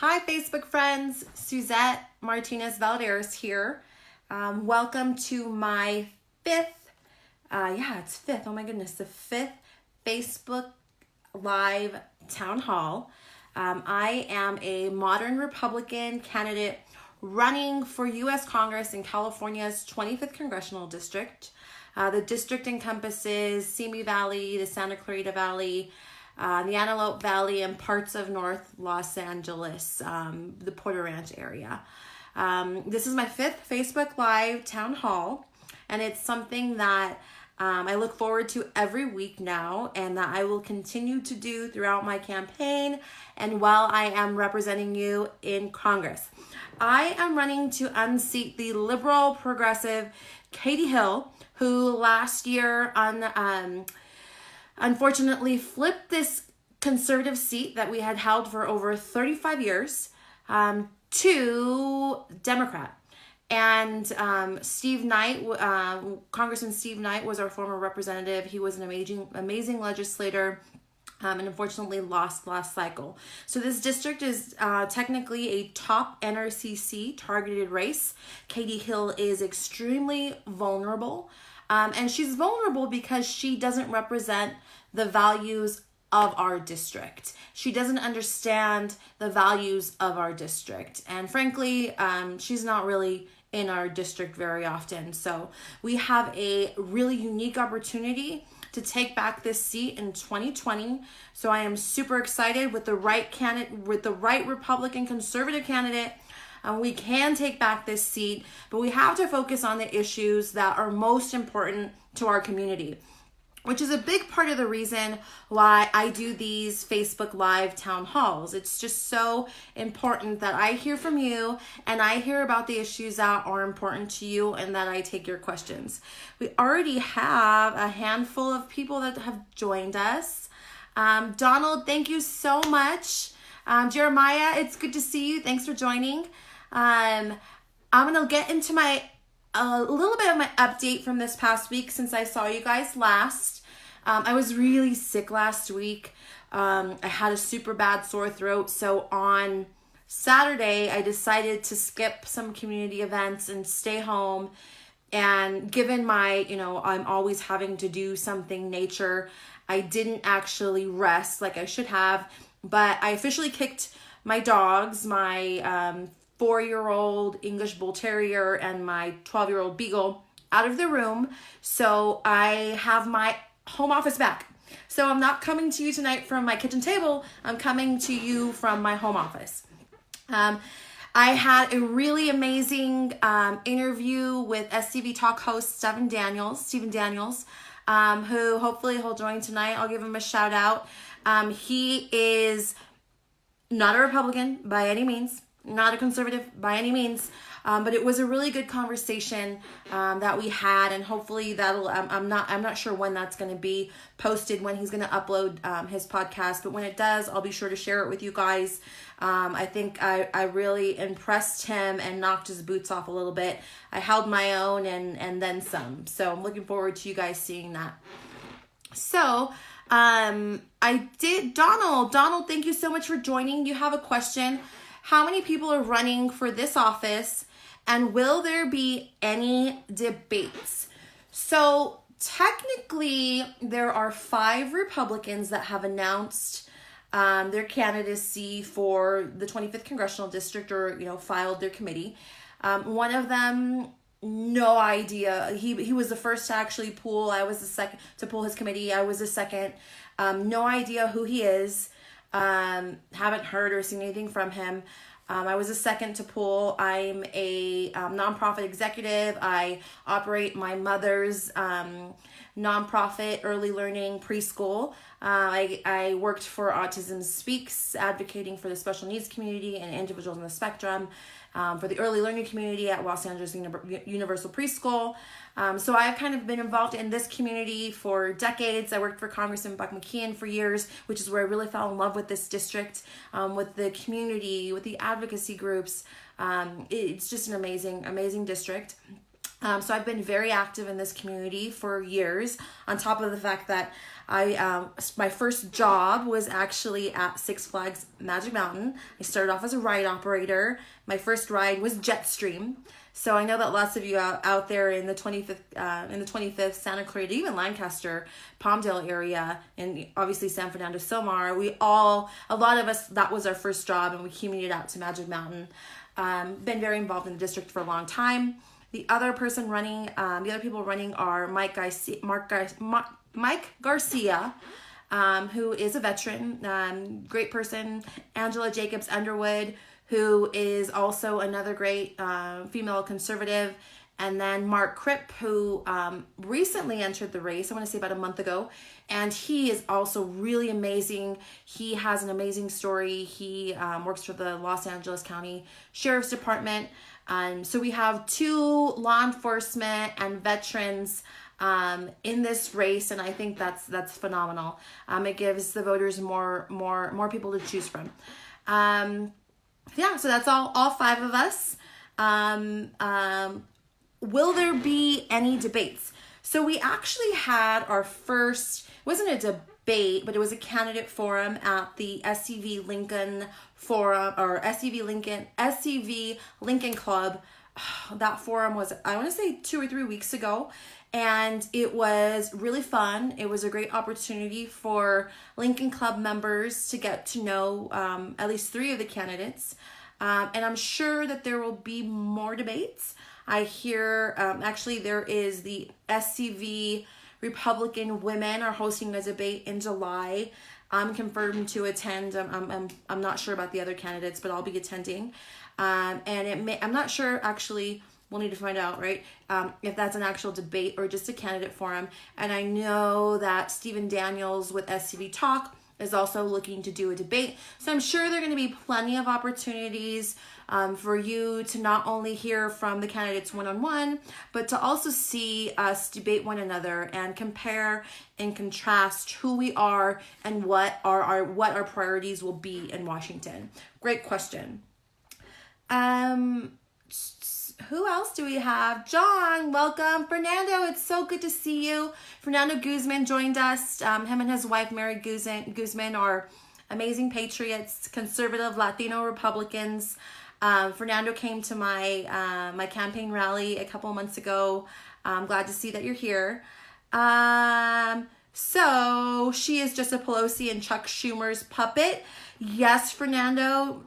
Hi, Facebook friends. Suzette Martinez Valladares here. Welcome to my fifth, oh my goodness, the fifth Facebook Live Town Hall. I am a modern Republican candidate running for U.S. Congress in California's 25th Congressional District. The district encompasses Simi Valley, the Santa Clarita Valley, the Antelope Valley, and parts of North Los Angeles, the Porter Ranch area. This is my fifth Facebook Live Town Hall, and it's something that I look forward to every week now, and that I will continue to do throughout my campaign and while I am representing you in Congress. I am running to unseat the liberal progressive Katie Hill, who last year unfortunately flipped this conservative seat that we had held for over 35 years to Democrat. And Steve Knight, Congressman Steve Knight was our former representative. He was an amazing legislator and unfortunately lost last cycle. So this district is technically a top NRCC targeted race. Katie Hill is extremely vulnerable. And she's vulnerable because she doesn't represent the values of our district. She doesn't understand the values of our district. And frankly, she's not really in our district very often. So we have a really unique opportunity to take back this seat in 2020. So I am super excited with the right candidate, with the right Republican conservative candidate. We can take back this seat, but we have to focus on the issues that are most important to our community, which is a big part of the reason why I do these Facebook Live town halls. It's just so important that I hear from you and I hear about the issues that are important to you and that I take your questions. We already have a handful of people that have joined us. Donald, thank you so much. Jeremiah, it's good to see you. Thanks for joining. I'm going to get into a little bit of my update from this past week since I saw you guys last. I was really sick last week. I had a super bad sore throat. So on Saturday, I decided to skip some community events and stay home. And given my, I'm always having to do something nature, I didn't actually rest like I should have. But I officially kicked my dogs, my 4-year-old English Bull Terrier and my 12-year-old Beagle out of the room. So I have my home office back. So I'm not coming to you tonight from my kitchen table. I'm coming to you from my home office. I had a really amazing interview with SCV Talk host Stephen Daniels, who hopefully he'll join tonight. I'll give him a shout out. He is not a Republican by any means, not a conservative by any means, but it was a really good conversation that we had, and hopefully that'll. I'm not sure when that's going to be posted, when he's going to upload his podcast, but when it does, I'll be sure to share it with you guys. I think I really impressed him and knocked his boots off a little bit. I held my own and then some. So I'm looking forward to you guys seeing that. So I did. Donald, thank you so much for joining. You have a question. How many people are running for this office, and will there be any debates? So technically, there are 5 Republicans that have announced their candidacy for the 25th Congressional District, or filed their committee. One of them, no idea. He was the first to actually pull. I was the second to pull his committee. I was the second. No idea who he is. Haven't heard or seen anything from him. I was the second to pull. I'm a nonprofit executive. I operate my mother's nonprofit early learning preschool. I worked for Autism Speaks, advocating for the special needs community and individuals on the spectrum, for the early learning community at Los Angeles Universal Preschool. So I've kind of been involved in this community for decades. I worked for Congressman Buck McKeon for years, which is where I really fell in love with this district, with the community, with the advocacy groups. It's just an amazing district. So I've been very active in this community for years, on top of the fact that My first job was actually at Six Flags Magic Mountain. I started off as a ride operator. My first ride was Jetstream. So I know that lots of you out there in the 25th Santa Clarita, even Lancaster, Palmdale area, and obviously San Fernando Silmar, a lot of us, that was our first job, and we commuted out to Magic Mountain. Been very involved in the district for a long time. The other people running are Mike Garcia, who is a veteran, great person. Angela Jacobs Underwood, who is also another great female conservative. And then Mark Cripp, who recently entered the race, I want to say about a month ago. And he is also really amazing. He has an amazing story. He works for the Los Angeles County Sheriff's Department. So we have 2 law enforcement and veterans in this race, and I think that's phenomenal. It gives the voters more people to choose from. So that's all 5 of us. Will there be any debates? So we actually had our first, it wasn't a debate, but it was a candidate forum at the SCV Lincoln Forum, or SCV Lincoln Club. That forum was, I want to say 2 or 3 weeks ago. And it was really fun. It was a great opportunity for Lincoln Club members to get to know at least 3 of the candidates. And I'm sure that there will be more debates. I hear, actually, there is the SCV Republican women are hosting a debate in July. I'm confirmed to attend. I'm not sure about the other candidates, but I'll be attending. And I'm not sure, actually. We'll need to find out, right? If that's an actual debate or just a candidate forum. And I know that Stephen Daniels with SCV Talk is also looking to do a debate. So I'm sure there are going to be plenty of opportunities for you to not only hear from the candidates one-on-one, but to also see us debate one another and compare and contrast who we are and what our priorities will be in Washington. Great question. Who else do we have? John, welcome. Fernando, it's so good to see you. Fernando Guzman joined us. Him and his wife, Mary Guzman, are amazing patriots, conservative Latino Republicans. Fernando came to my campaign rally a couple of months ago. I'm glad to see that you're here. So she is just a Pelosi and Chuck Schumer's puppet. Yes, Fernando,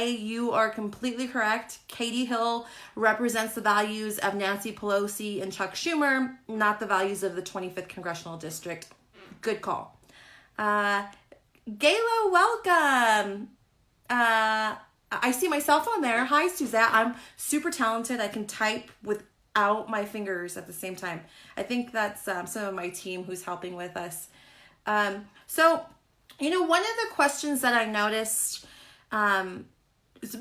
you are completely correct. Katie Hill represents the values of Nancy Pelosi and Chuck Schumer, not the values of the 25th Congressional District. Good call. Gayla, welcome. I see my cell phone there. Hi, Suzette. I'm super talented. I can type without my fingers at the same time. I think that's some of my team who's helping with us. One of the questions that I noticed,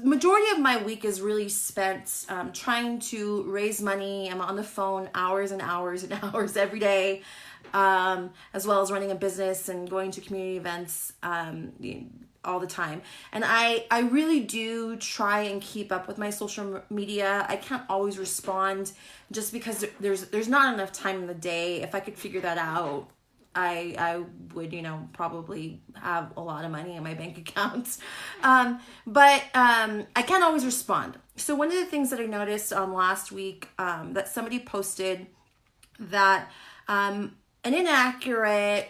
majority of my week is really spent trying to raise money. I'm on the phone hours and hours and hours every day, as well as running a business and going to community events all the time. And I really do try and keep up with my social media. I can't always respond just because there's not enough time in the day. If I could figure that out, I would, probably have a lot of money in my bank account. But I can't always respond. So one of the things that I noticed last week, that somebody posted that an inaccurate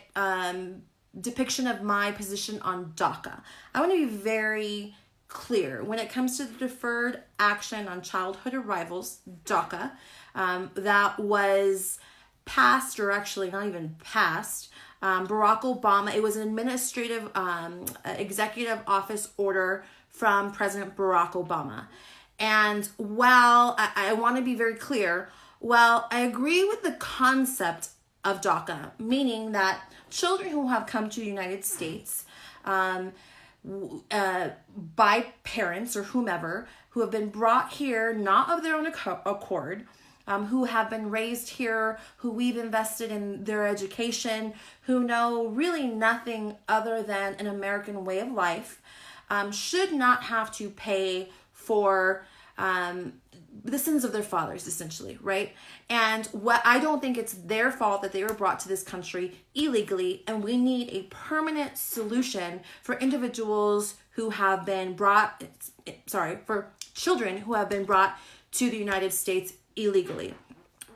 depiction of my position on DACA. I want to be very clear. When it comes to the Deferred Action on Childhood Arrivals, DACA, that was passed, or actually not even passed, Barack Obama. It was an administrative executive office order from President Barack Obama. And while I want to be very clear, while I agree with the concept of DACA, meaning that children who have come to the United States by parents or whomever, who have been brought here not of their own accord, who have been raised here, who we've invested in their education, who know really nothing other than an American way of life, should not have to pay for the sins of their fathers, essentially, right? And what I don't think it's their fault that they were brought to this country illegally, and we need a permanent solution for individuals who have been brought, for children who have been brought to the United States illegally.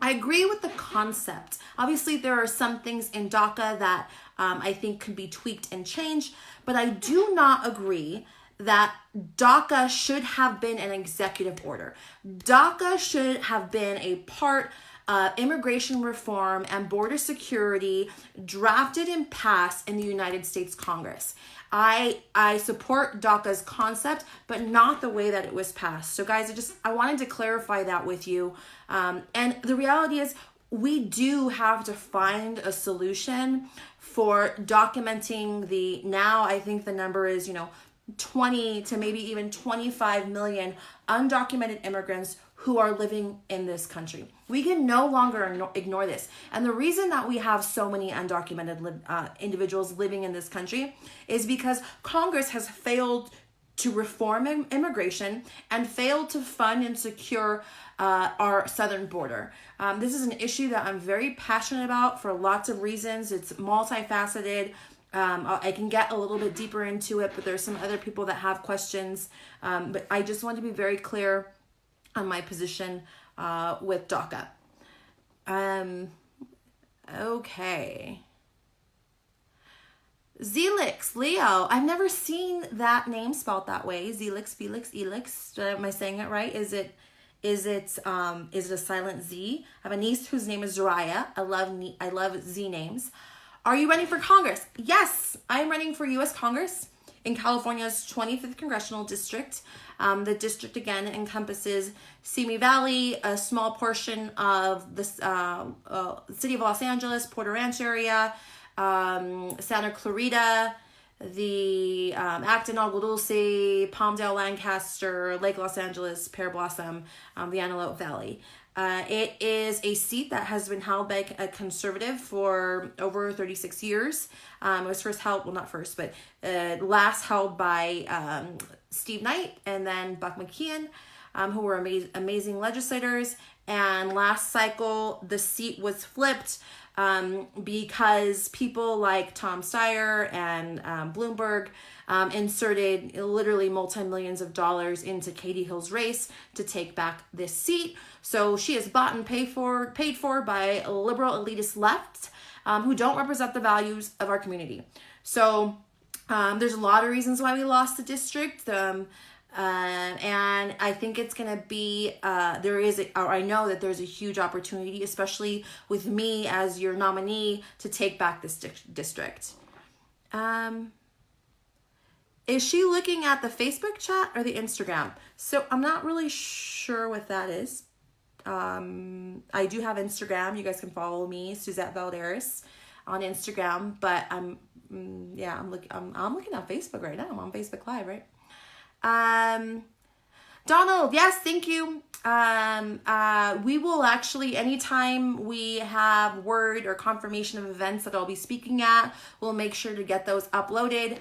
I agree with the concept. Obviously, there are some things in DACA that I think could be tweaked and changed, but I do not agree that DACA should have been an executive order. DACA should have been a part of immigration reform and border security drafted and passed in the United States Congress. I support DACA's concept, but not the way that it was passed. So guys, I wanted to clarify that with you. And the reality is we do have to find a solution for documenting now I think the number is, 20 to maybe even 25 million undocumented immigrants who are living in this country. We can no longer ignore this. And the reason that we have so many undocumented individuals living in this country is because Congress has failed to reform immigration and failed to fund and secure our southern border. This is an issue that I'm very passionate about for lots of reasons. It's multifaceted. I can get a little bit deeper into it, but there's some other people that have questions. But I just want to be very clear on my position with DACA. Okay. Zelix, Leo. I've never seen that name spelled that way. Zelix, Felix, Elix. Am I saying it right? Is it a silent Z? I have a niece whose name is Zariah. I love Z names. Are you running for Congress? Yes, I'm running for U.S. Congress in California's 25th Congressional District. The district, again, encompasses Simi Valley, a small portion of the city of Los Angeles, Porter Ranch area, Santa Clarita, the Acton, Agua Dulce, Palmdale, Lancaster, Lake Los Angeles, Pear Blossom, the Antelope Valley. It is a seat that has been held by a conservative for over 36 years. It was last held by Steve Knight and then Buck McKeon, who were amazing legislators. And last cycle, the seat was flipped because people like Tom Steyer and Bloomberg inserted literally multi-millions of dollars into Katie Hill's race to take back this seat. So she is bought and paid for by a liberal elitist left who don't represent the values of our community. So there's a lot of reasons why we lost the district. And I think it's going to be, I know that there's a huge opportunity, especially with me as your nominee, to take back this district. Is she looking at the Facebook chat or the Instagram? So I'm not really sure what that is. I do have Instagram. You guys can follow me, Suzette Valladares, on Instagram. But I'm looking at Facebook right now. I'm on Facebook Live, right? Donald, yes, thank you. We will actually, anytime we have word or confirmation of events that I'll be speaking at, we'll make sure to get those uploaded.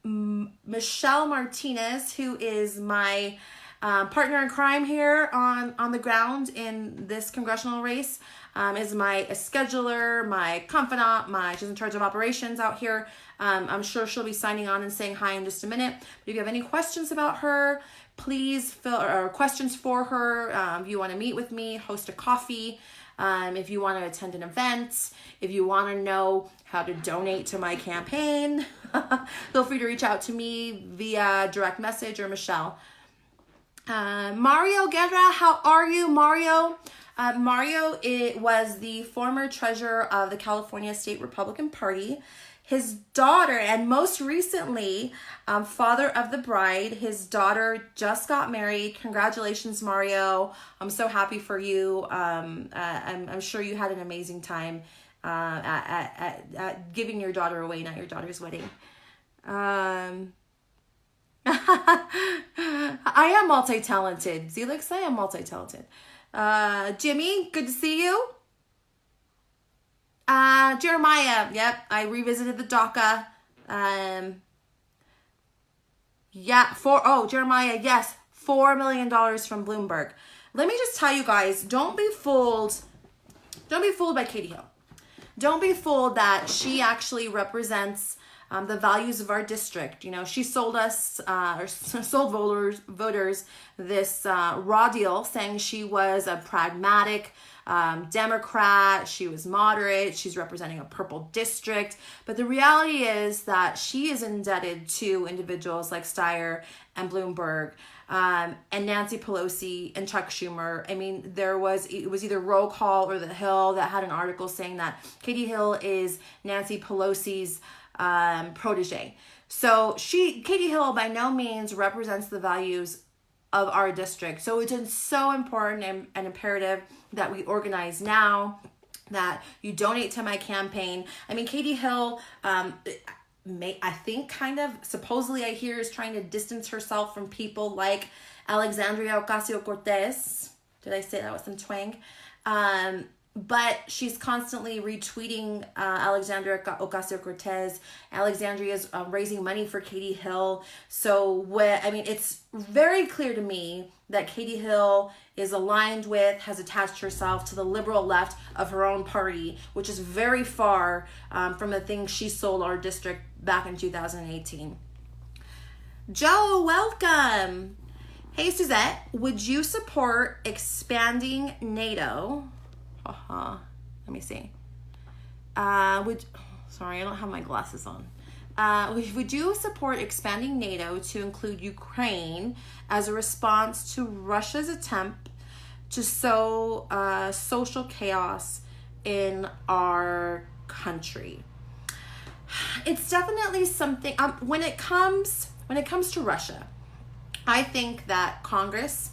Michelle Martinez, who is my partner in crime here on the ground in this congressional race, is my scheduler, my confidant, she's in charge of operations out here. I'm sure she'll be signing on and saying hi in just a minute. But if you have any questions about her, please or questions for her. If you want to meet with me, host a coffee. If you want to attend an event, if you want to know how to donate to my campaign, feel free to reach out to me via direct message or Michelle. Mario Guerra, how are you, Mario? Mario was the former treasurer of the California State Republican Party. His daughter, and most recently, father of the bride, his daughter just got married. Congratulations, Mario. I'm so happy for you. I'm sure you had an amazing time at giving your daughter away, not your daughter's wedding. I am multi-talented. Zelix, I am multi-talented. Jimmy, good to see you. Jeremiah, yep, I revisited the DACA. Jeremiah, yes, $4 million from Bloomberg. Let me just tell you guys, don't be fooled. Don't be fooled by Katie Hill. Don't be fooled that she actually represents the values of our district. You know, she sold us, or sold voters this raw deal, saying she was a pragmatic Democrat, she was moderate, she's representing a purple district. But the reality is that she is indebted to individuals like Steyer and Bloomberg, and Nancy Pelosi and Chuck Schumer. I mean, it was either Roll Call or The Hill that had an article saying that Katie Hill is Nancy Pelosi's protege. So Katie Hill by no means represents the values of our district. So it's so important and imperative that we organize now, that you donate to my campaign. I mean, Katie Hill, I think kind of supposedly I hear is trying to distance herself from people like Alexandria Ocasio-Cortez. Did I say that with some twang? But she's constantly retweeting Alexandria Ocasio-Cortez. Alexandria is raising money for Katie Hill. So it's very clear to me that Katie Hill is aligned with, has attached herself to the liberal left of her own party, which is very far from the things she sold our district back in 2018. Joe, welcome. Hey, Suzette, would you support expanding NATO? Let me see. Sorry, I don't have my glasses on. Would you support expanding NATO to include Ukraine as a response to Russia's attempt to sow social chaos in our country? It's definitely something. When it comes to Russia, I think that Congress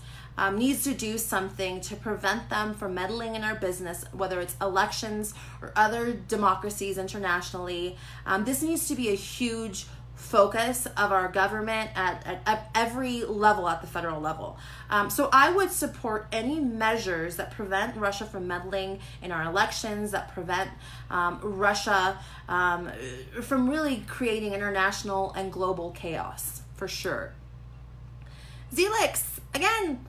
needs to do something to prevent them from meddling in our business, whether it's elections or other democracies internationally. This needs to be a huge focus of our government at every level, at the federal level. So I would support any measures that prevent Russia from meddling in our elections, that prevent Russia from really creating international and global chaos, for sure. Zelix, again,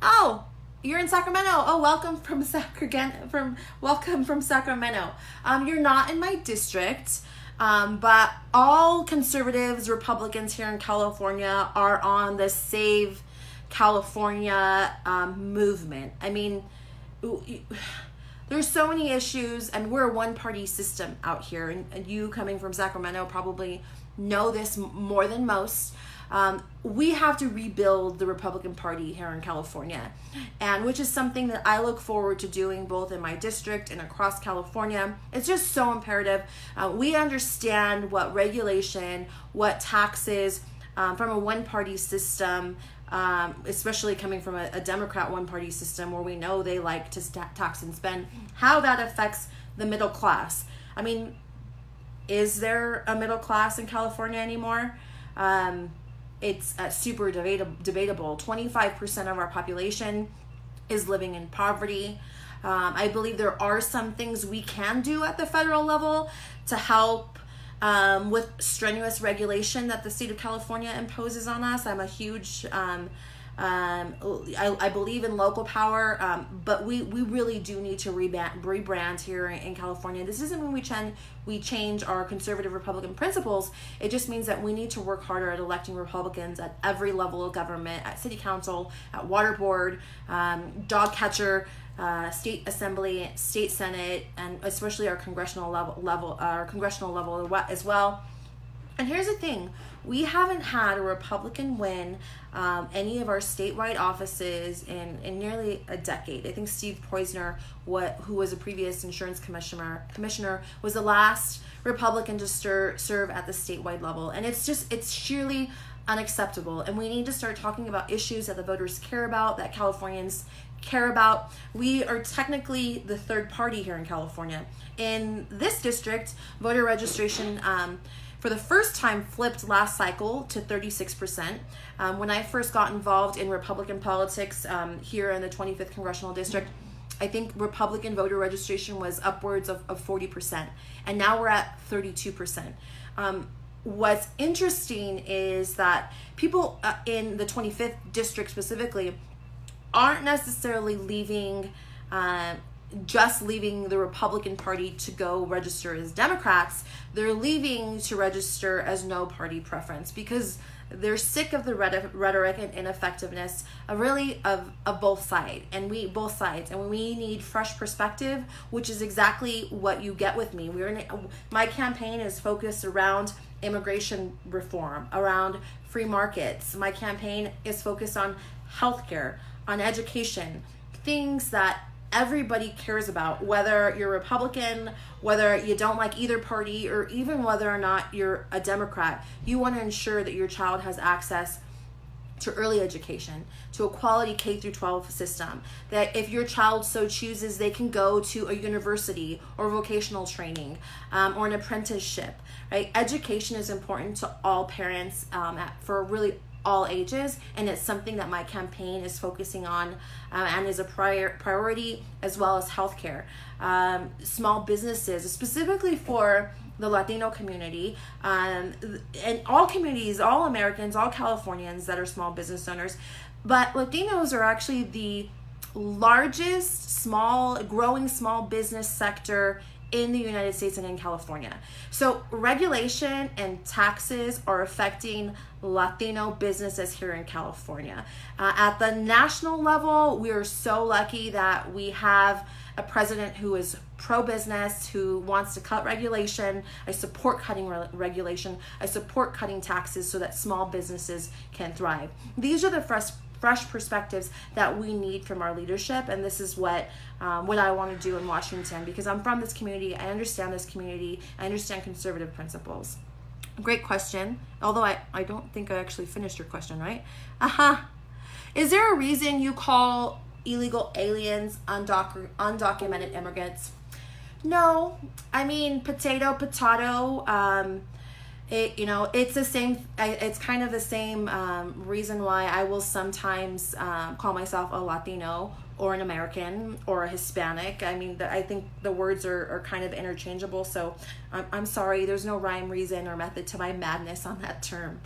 you're in Sacramento. Welcome from Sacramento. You're not in my district, but all conservatives, Republicans here in California are on the Save California movement. I mean, there's so many issues, and we're a one-party system out here, and you coming from Sacramento probably know this more than most. We have to rebuild the Republican Party here in California, and which is something that I look forward to doing both in my district and across California. It's just so imperative. We understand what regulation, what taxes from a one-party system, especially coming from a Democrat one-party system where we know they like to tax and spend, how that affects the middle class. I mean, is there a middle class in California anymore? It's super debatable. 25% of our population is living in poverty. I believe there are some things we can do at the federal level to help with strenuous regulation that the state of California imposes on us. I'm a huge, I believe in local power, but we really do need to rebrand here in California. This isn't when we change our conservative Republican principles. It just means that we need to work harder at electing Republicans at every level of government, at city council, at water board, dog catcher, state assembly, state senate, and especially our congressional level as well. And here's the thing. We haven't had a Republican win any of our statewide offices in nearly a decade. I think Steve Poizner, who was a previous insurance commissioner, was the last Republican to serve at the statewide level. And it's sheerly unacceptable. And we need to start talking about issues that the voters care about, that Californians care about. We are technically the third party here in California. In this district, voter registration for the first time flipped last cycle to 36%. When I first got involved in Republican politics here in the 25th Congressional District, I think Republican voter registration was upwards of 40%, and now we're at 32%. What's interesting is that people in the 25th district specifically aren't necessarily leaving, just leaving the Republican Party to go register as Democrats. They're leaving to register as no party preference because they're sick of the rhetoric and ineffectiveness of both sides, and we need fresh perspective, which is exactly what you get with me. My campaign is focused around immigration reform, around free markets. My campaign is focused on healthcare, on education, things that everybody cares about, whether you're Republican, whether you don't like either party, or even whether or not you're a Democrat. You want to ensure that your child has access to early education, to a quality K through 12 system, that if your child so chooses, they can go to a university or vocational training, or an apprenticeship, right? Education is important to all parents, for really all ages, and it's something that my campaign is focusing on, and is a priority, as well as healthcare, small businesses, specifically for the Latino community, and all communities, all Americans, all Californians that are small business owners. But Latinos are actually the largest growing small business sector in the United States and in California. So regulation and taxes are affecting Latino businesses here in California. At the national level, we are so lucky that we have a president who is pro-business, who wants to cut regulation. I support cutting regulation. I support cutting taxes so that small businesses can thrive. These are the fresh perspectives that we need from our leadership, and this is what I want to do in Washington, because I'm from this community. I understand this community. I understand conservative principles. Great question, although I don't think I actually finished your question, right? Is there a reason you call illegal aliens undocumented immigrants? No, I mean, potato. It's the same. It's kind of the same reason why I will sometimes call myself a Latino or an American or a Hispanic. I mean, I think the words are kind of interchangeable. So I'm sorry. There's no rhyme, reason, or method to my madness on that term.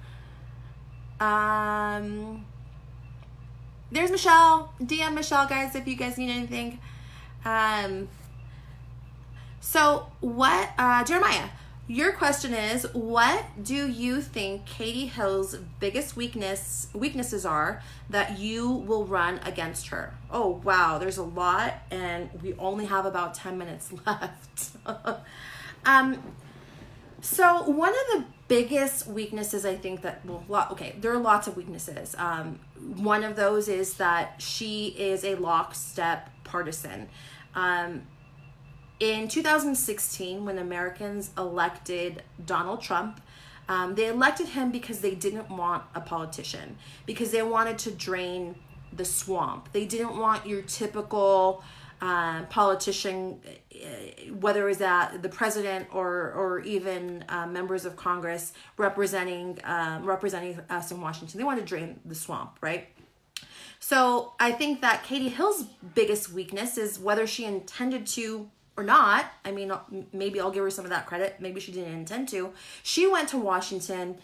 There's Michelle. DM Michelle, guys, if you guys need anything. So what, Jeremiah? Your question is, what do you think Katie Hill's biggest weaknesses are that you will run against her? Oh, wow, there's a lot, and we only have about 10 minutes left. So one of the biggest weaknesses, I think that, there are lots of weaknesses. One of those is that she is a lockstep partisan. In 2016, when Americans elected Donald Trump, they elected him because they didn't want a politician, because they wanted to drain the swamp. They didn't want your typical politician, whether it's that the president or even members of Congress representing us in Washington. They wanted to drain the swamp, right? So I think that Katie Hill's biggest weakness is whether she intended to or not. I mean, maybe I'll give her some of that credit. Maybe she didn't intend to. She went to Washington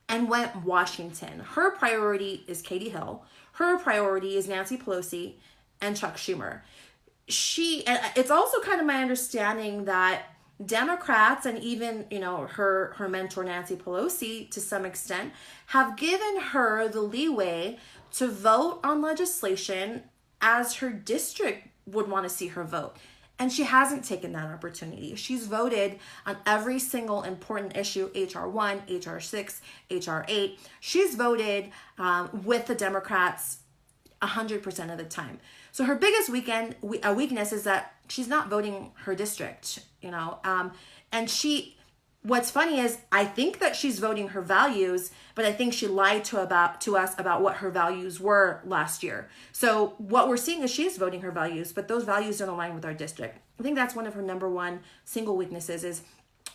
and went Washington. Her priority is Katie Hill. Her priority is Nancy Pelosi and Chuck Schumer. And it's also kind of my understanding that Democrats and even, her mentor Nancy Pelosi to some extent have given her the leeway to vote on legislation as her district would want to see her vote. And she hasn't taken that opportunity. She's voted on every single important issue, HR 1, HR 6, HR 8. She's voted with the Democrats 100% of the time. So her biggest weakness is that she's not voting her district, and what's funny is I think that she's voting her values, but I think she lied to us about what her values were last year. So what we're seeing is she's voting her values, but those values don't align with our district. I think that's one of her number one single weaknesses is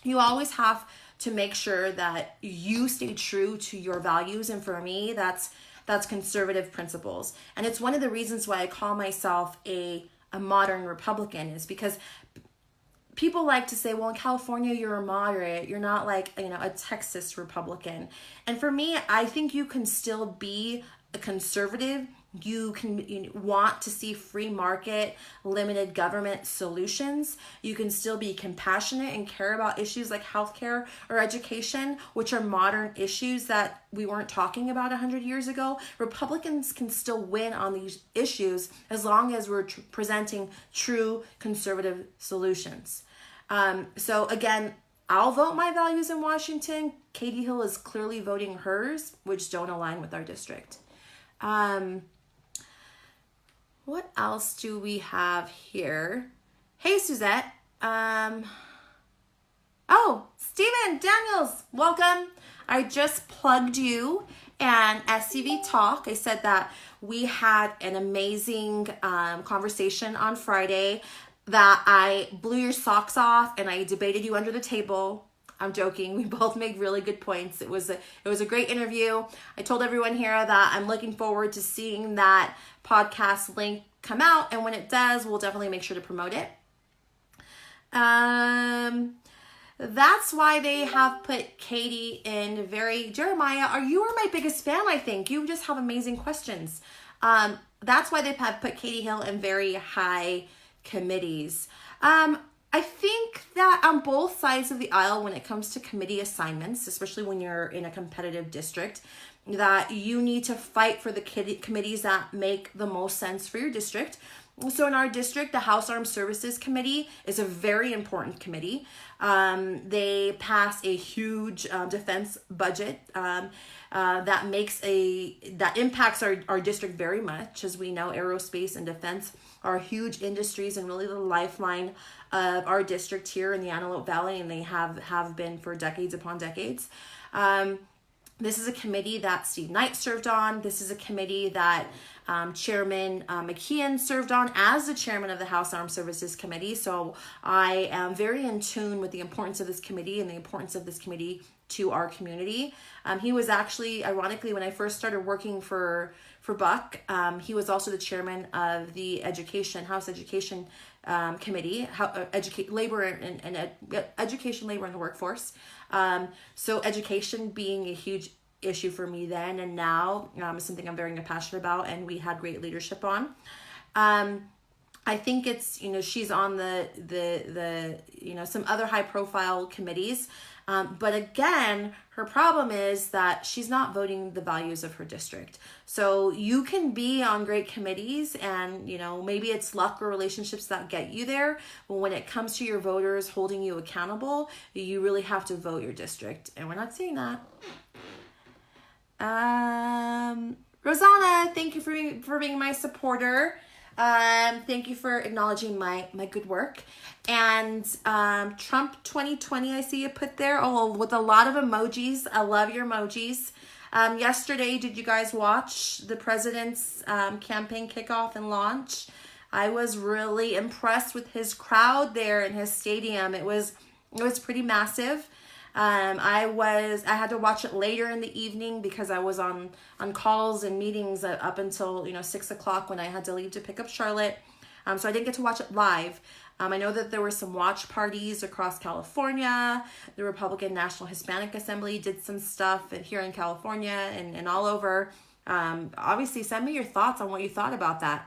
you always have to make sure that you stay true to your values. And for me, that's conservative principles. And it's one of the reasons why I call myself a modern Republican, is because people like to say, well, in California, you're a moderate. You're not like, a Texas Republican. And for me, I think you can still be a conservative. You can want to see free market, limited government solutions. You can still be compassionate and care about issues like healthcare or education, which are modern issues that we weren't talking about 100 years ago. Republicans can still win on these issues as long as we're presenting true conservative solutions. So again, I'll vote my values in Washington. Katie Hill is clearly voting hers, which don't align with our district. What else do we have here? Hey, Suzette. Oh, Stephen Daniels, welcome. I just plugged you and SCV Talk. I said that we had an amazing conversation on Friday, that I blew your socks off and I debated you under the table. I'm joking. We both made really good points. It was a great interview. I told everyone here that I'm looking forward to seeing that podcast link come out, and when it does, we'll definitely make sure to promote it. That's why they have put Katie in Jeremiah, you are my biggest fan, I think. You just have amazing questions. That's why they have put Katie Hill in very high committees. I think that on both sides of the aisle, when it comes to committee assignments, especially when you're in a competitive district, that you need to fight for the committees that make the most sense for your district. So in our district, the House Armed Services Committee is a very important committee. They pass a huge defense budget that impacts our district very much. As we know, aerospace and defense are huge industries and really the lifeline of our district here in the Antelope Valley, and they have been for decades upon decades. This is a committee that Steve Knight served on. This is a committee that Chairman McKeon served on as the chairman of the House Armed Services Committee. So I am very in tune with the importance of this committee and the importance of this committee to our community. He was actually, ironically, when I first started working for Buck, he was also the chairman of the House Education Committee, labor and education, labor in the workforce. So education being a huge issue for me then and now is something I'm very passionate about, and we had great leadership on. I think it's, she's on the some other high profile committees. But again, her problem is that she's not voting the values of her district. So you can be on great committees and, maybe it's luck or relationships that get you there. But when it comes to your voters holding you accountable, you really have to vote your district. And we're not seeing that. Rosanna, thank you for being my supporter. Thank you for acknowledging my good work. And Trump 2020, I see you put there. Oh, with a lot of emojis. I love your emojis. Yesterday, did you guys watch the president's campaign kickoff and launch? I was really impressed with his crowd there in his stadium. It was pretty massive. I had to watch it later in the evening because I was on calls and meetings up until 6:00 when I had to leave to pick up Charlotte. So I didn't get to watch it live. I know that there were some watch parties across California. The Republican National Hispanic Assembly did some stuff here in California and all over. Obviously, send me your thoughts on what you thought about that.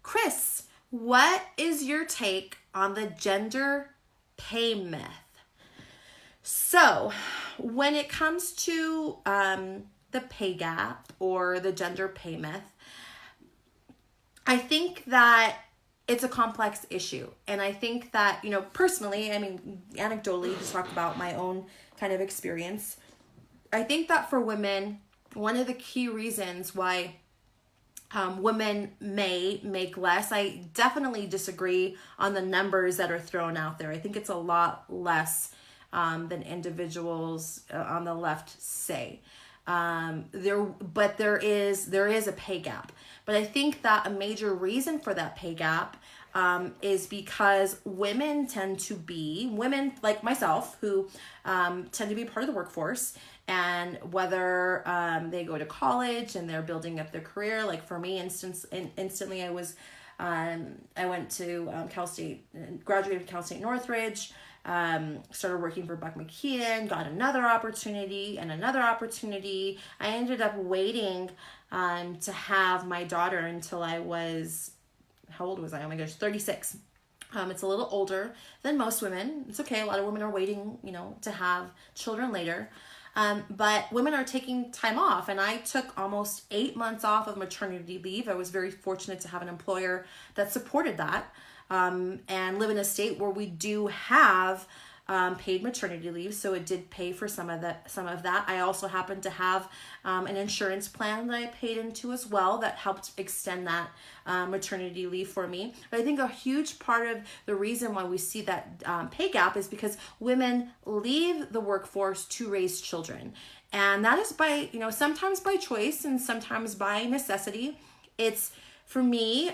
Chris, what is your take on the gender pay myth? So, when it comes to the pay gap or the gender pay myth, I think that it's a complex issue. And I think that, personally, anecdotally, just talk about my own kind of experience. I think that for women, one of the key reasons why women may make less. I definitely disagree on the numbers that are thrown out there. I think it's a lot less than individuals on the left say. There is a pay gap. But I think that a major reason for that pay gap is because women like myself, who tend to be part of the workforce, and whether they go to college and they're building up their career, like for me, instantly I went to Cal State, graduated Cal State Northridge, started working for Buck McKeon, got another opportunity and another opportunity. I ended up waiting to have my daughter until I was, how old was I? Oh my gosh, 36. It's a little older than most women. It's okay. A lot of women are waiting, to have children later. But women are taking time off, and I took almost 8 months off of maternity leave. I was very fortunate to have an employer that supported that, and live in a state where we do have paid maternity leave, so it did pay for some of that. I also happened to have an insurance plan that I paid into as well that helped extend that maternity leave for me. But I think a huge part of the reason why we see that pay gap is because women leave the workforce to raise children, and that is by sometimes by choice and sometimes by necessity. It's for me,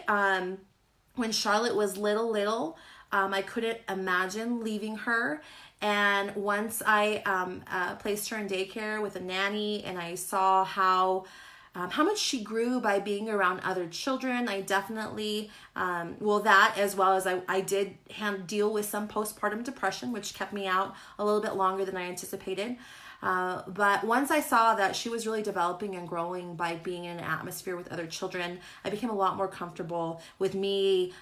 when Charlotte was little, I couldn't imagine leaving her. And once I placed her in daycare with a nanny, and I saw how much she grew by being around other children, I definitely, that as well as I did deal with some postpartum depression, which kept me out a little bit longer than I anticipated. But once I saw that she was really developing and growing by being in an atmosphere with other children, I became a lot more comfortable with me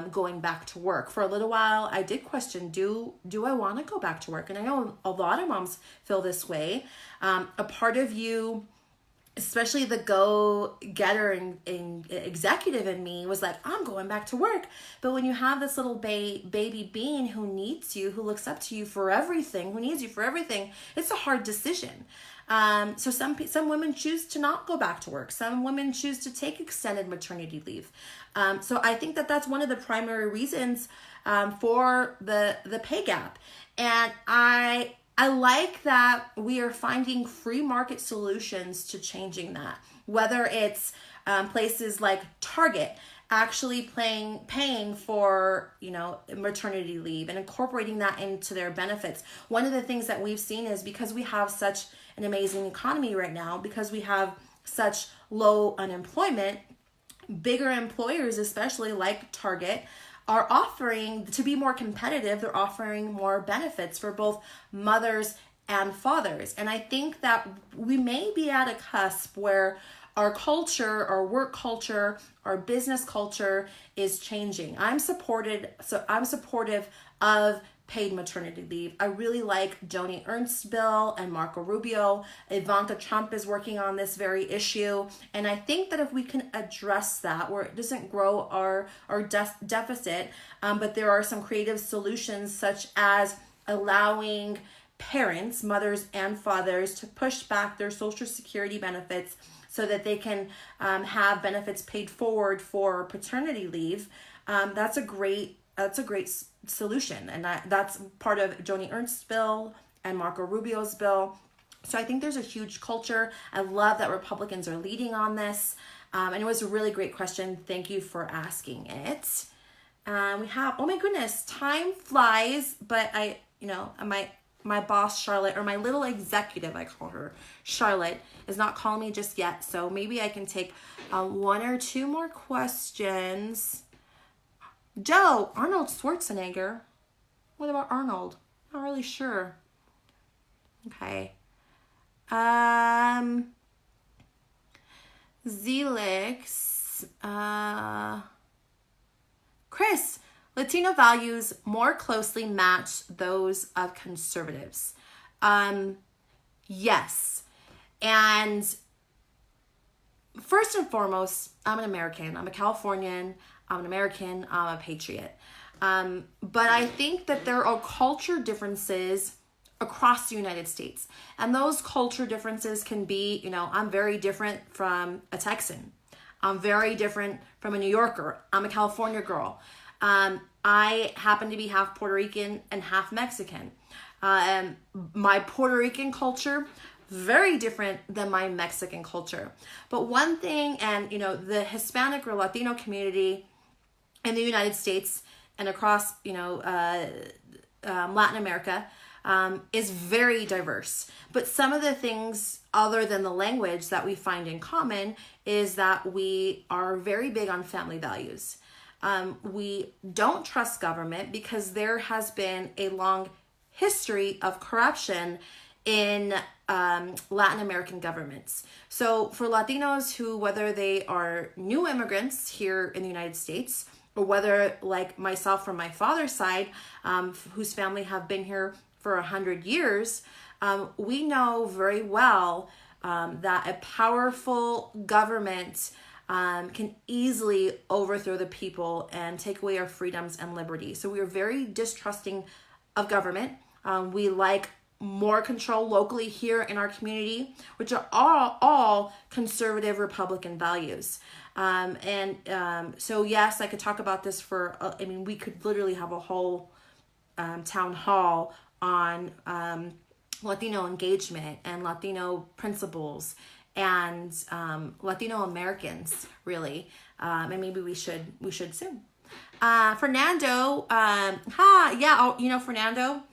going back to work. For a little while, I did question, do I want to go back to work? And I know a lot of moms feel this way. A part of you, especially the go-getter and executive in me, was like, I'm going back to work. But when you have this little baby being who needs you, who looks up to you for everything, who needs you for everything, it's a hard decision. So some women choose to not go back to work. Some women choose to take extended maternity leave. So I think that that's one of the primary reasons for the pay gap. And I like that we are finding free market solutions to changing that, whether it's places like Target actually paying for maternity leave and incorporating that into their benefits. One of the things that we've seen is, because we have such an amazing economy right now, because we have such low unemployment, bigger employers, especially like Target, are offering, to be more competitive, they're offering more benefits for both mothers and fathers. And I think that we may be at a cusp where our culture, our work culture, our business culture is changing. I'm supportive of paid maternity leave. I really like Joni Ernst's bill and Marco Rubio. Ivanka Trump is working on this very issue. And I think that if we can address that, where it doesn't grow our deficit, but there are some creative solutions, such as allowing parents, mothers and fathers, to push back their Social Security benefits so that they can have benefits paid forward for paternity leave. That's a great solution, and that's part of Joni Ernst's bill and Marco Rubio's bill. So I think there's a huge culture. I love that Republicans are leading on this, and it was a really great question. Thank you for asking it. We have, oh my goodness, time flies, but my boss Charlotte, or my little executive, I call her Charlotte, is not calling me just yet, so maybe I can take one or two more questions. Joe, Arnold Schwarzenegger. What about Arnold? Not really sure. Okay. Zelix. Chris, Latino values more closely match those of conservatives. Yes. And first and foremost, I'm an American. I'm a Californian. I'm an American, I'm a patriot. But I think that there are culture differences across the United States. And those culture differences can be, I'm very different from a Texan. I'm very different from a New Yorker. I'm a California girl. I happen to be half Puerto Rican and half Mexican. My Puerto Rican culture, very different than my Mexican culture. But one thing, and the Hispanic or Latino community, in the United States and across, Latin America, is very diverse. But some of the things other than the language that we find in common is that we are very big on family values. We don't trust government because there has been a long history of corruption in Latin American governments. So for Latinos who, whether they are new immigrants here in the United States, or whether like myself from my father's side, whose family have been here for 100 years, we know very well that a powerful government can easily overthrow the people and take away our freedoms and liberty. So we are very distrusting of government. We like more control locally here in our community, which are all conservative Republican values. So yes, I could talk about this for, we could literally have a whole town hall on Latino engagement and Latino principles and Latino Americans, really. And maybe we should soon. Fernando, Fernando,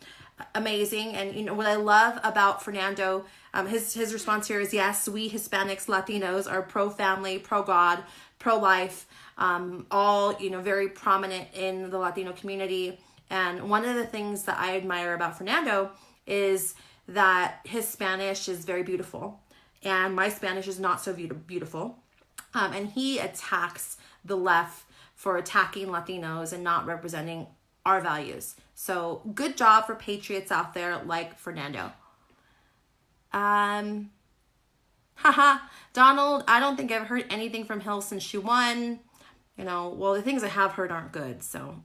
amazing. And what I love about Fernando, his response here is, yes, we Hispanics, Latinos are pro-family, pro-God, pro-life, all, very prominent in the Latino community. And one of the things that I admire about Fernando is that his Spanish is very beautiful and my Spanish is not so beautiful. And he attacks the left for attacking Latinos and not representing our values. So good job for patriots out there like Fernando. Donald, I don't think I've heard anything from Hill since she won. The things I have heard aren't good, so.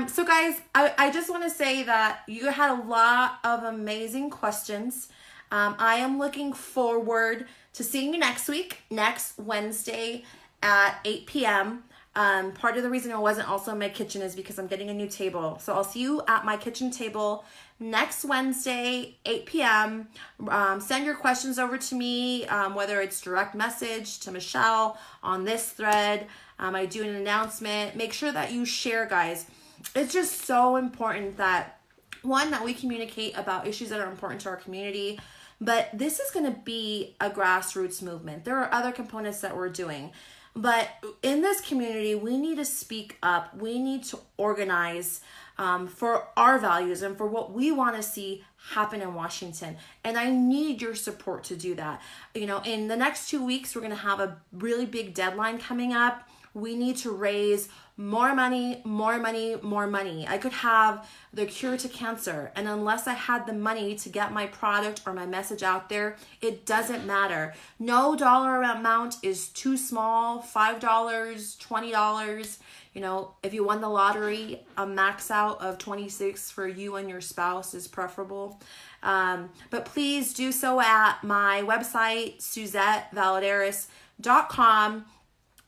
So guys, I just want to say that you had a lot of amazing questions. I am looking forward to seeing you next Wednesday at 8 p.m. Part of the reason I wasn't also in my kitchen is because I'm getting a new table. So I'll see you at my kitchen table next Wednesday, 8 p.m. Send your questions over to me, whether it's direct message to Michelle on this thread. I do an announcement. Make sure that you share, guys. It's just so important that, one, that we communicate about issues that are important to our community. But this is going to be a grassroots movement. There are other components that we're doing. But in this community, we need to speak up. We need to organize for our values and for what we want to see happen in Washington. And I need your support to do that. In the next 2 weeks, we're going to have a really big deadline coming up. We need to raise more money. I could have the cure to cancer, and unless I had the money to get my product or my message out there, it doesn't matter. No dollar amount is too small. $5, $20. If you won the lottery, a max out of 26 for you and your spouse is preferable. But please do so at my website, SuzetteValladares.com.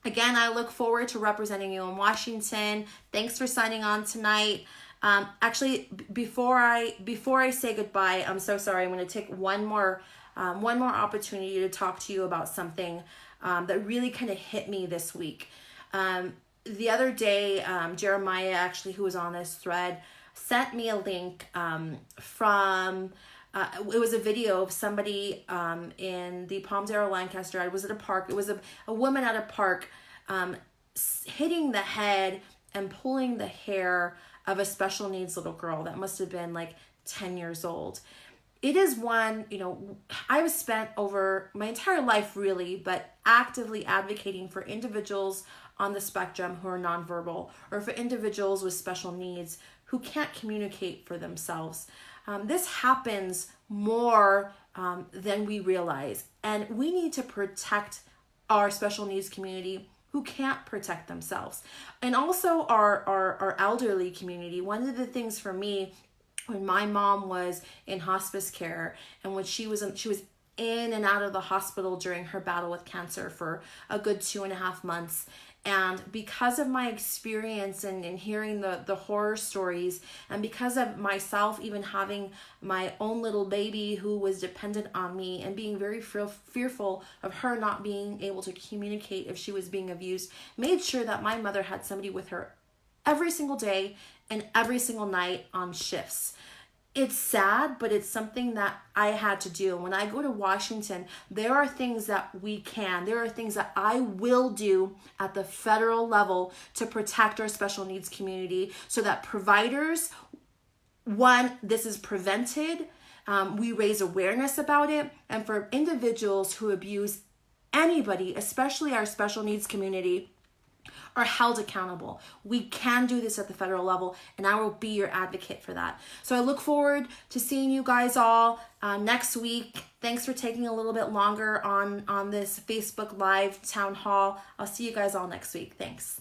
Again, I look forward to representing you in Washington. Thanks for signing on tonight. Actually, before I say goodbye, I'm so sorry. I'm going to take one more opportunity to talk to you about something that really kind of hit me this week. The other day, Jeremiah, actually, who was on this thread, sent me a link from. It was a video of somebody in the Palmdale, Lancaster. I was at a park. It was a woman at a park hitting the head and pulling the hair of a special needs little girl that must have been like 10 years old. It is one, I've spent over my entire life really, but actively advocating for individuals on the spectrum who are nonverbal, or for individuals with special needs who can't communicate for themselves. This happens more than we realize, and we need to protect our special needs community who can't protect themselves, and also our elderly community. One of the things for me, when my mom was in hospice care, and when she was in and out of the hospital during her battle with cancer for a good 2.5 months, And because of my experience and hearing the horror stories, and because of myself even having my own little baby who was dependent on me and being very fearful of her not being able to communicate if she was being abused, made sure that my mother had somebody with her every single day and every single night on shifts. It's sad, but it's something that I had to do. When I go to Washington, there are things that there are things that I will do at the federal level to protect our special needs community so that providers, one, this is prevented, we raise awareness about it, and for individuals who abuse anybody, especially our special needs community, are held accountable. We can do this at the federal level, and I will be your advocate for that. So I look forward to seeing you guys all next week. Thanks for taking a little bit longer on this Facebook Live town hall. I'll see you guys all next week. Thanks.